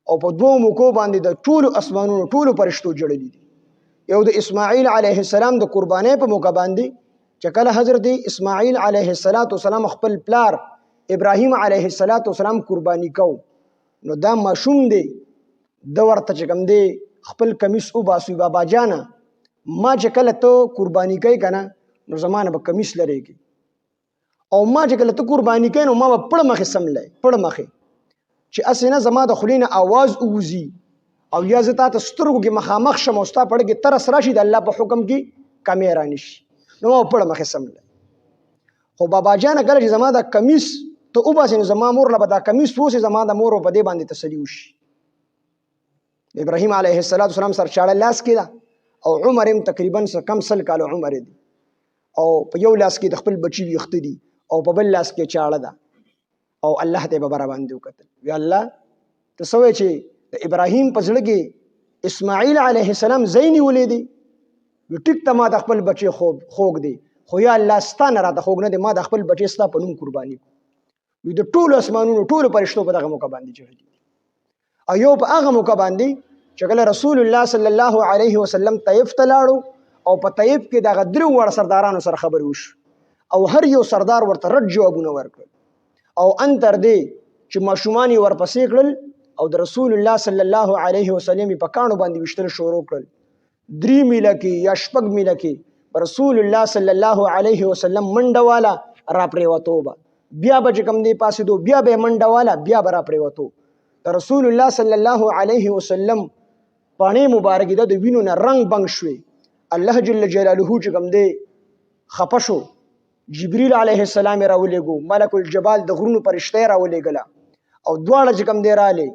او په دوو موکو باندې د ټولو اسمانونو ټولو فرشتو جړلي دي. یو د اسماعیل علیه السلام د قربانۍ په موقع باندې چې کله حضرت اسماعیل علیه السلام خپل پلار ابراهیم علیه السلام قرباني کو، نو دا ماشوم دی د ورته چې کوم دی خپل کمیس وباسي، بابا جانه ما چې کله ته قرباني کوي که نه نو زمانه به کمیس لرېږي، او ما چې کله ته قرباني کوي نو ما به پړه مخې سملی پړه مخې چې هسې نه زما د خولې نه آواز ووځي او یا زه تا ته سترګو کې مخامخ شم او ستا پړه کې ترس راشي د الله په حکم کې کمی رانه شي، نو ما به پړه مخې سملی. خو بابا جانه کله چې زما دا کمیس ته وباسې نو زما مور له به دا کمیس ووسې، زما د مور په دې باندې تسلي وشي. ابراهیم علیه السلام سر چاړه لاس کې ده او عمر هم تقریبا کم سل کالو عمر دی، او په یو لاس کې د خپل بچي ویښته دي او په بل لاس کې چاړه ده، او الله ته به بره باندې وکتل، وی الله ته څه وایې چې د ابراهیم په زړه کې اسماعیل علیه السلام ځای نیولی دی؟ وی ټیک ته ما د خپل بچی خوږ دی، خو یا الله ستا نه راته خوږ نه دی، ما د خپل بچی ستا په نوم قرباني کړو. وی د ټولو اسمانونو ټولو فرشتو په دغه موقع باندې جړلي دي. او یو په هغه موقع باندې چې کله رسول الله صلی الله علیه وسلم طیف ته لاړو او په طیف کې دغه درې واړه سردارانو سره خبرې وشو، او هر یو سردار ورته رد جوابونه ورکړل، او ان تر دې چې ماشومان یې ورپسې کړل او د رسول الله صلی الله علیه وسلم په کاڼو باندې ویشتل شروع کړل. 3 میله کې یا 6 میله کې رسول الله صلی الله علیه وسلم منډه والا را پرېوتو به، بیا به چې کوم دی پاسېدو، بیا به یې منډه والا بیا به را پرېوتو. د رسول الله صلی الله علیه وسلم پاڼې مبارکې د وینو نه رنګ بنګ شوې. الله جل جلاله چې کوم دی خفه شو، جبریل علیه السلام یې راولېږو، ملک الجبال د غرونو فرشته یې راولېږله، او دواړه چې کوم دی راغلې.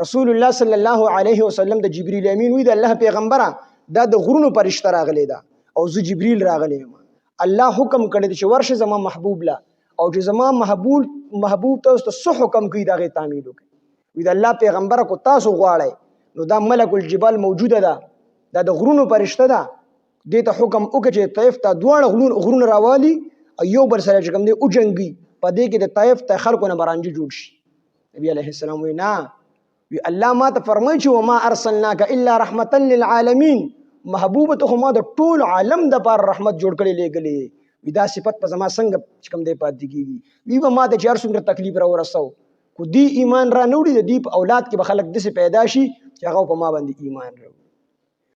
رسول الله صلی الله علیه وسلم د جبریل امین وی د الله پیغمبره دا د غرونو فرشته راغلی ده او زه جبریل راغلی یم، الله حکم کړی دی چې ورشه زما محبوب له، او چې زما محبوب ته اوس ته څه حکم کوي د هغې تعمیل وکړي. وی د الله پیغمبره کو تاسو غواړئ نو دا ملک الجبال موجوده ده، دا د غرونو فرشته ده، دې ته حکم وکړه چې طیف ته دواړه غرونه راوالي او یو بل سره چې کوم دی وجنګي، په دې کې د طیف ته خلکو نه برانجه جوړ شي. نبی علیه السلام وی نه، وی الله ما ته فرمایي چې وما ارسلناک الا رحمتا للعالمین، محبوب ته خو ما د ټول عالم دپاره رحمت جوړ کړی لېږلی، وی دا صفت په زما څنګه چې کوم دی پاتې کېږي. وی به ما ته چې هر څومره تکلیف راورسو کو دی ایمان را نه وړي، د دې په اولاد کې به خلک داسې پیدا شي چې هغه په ما باندې ایمان راوړي.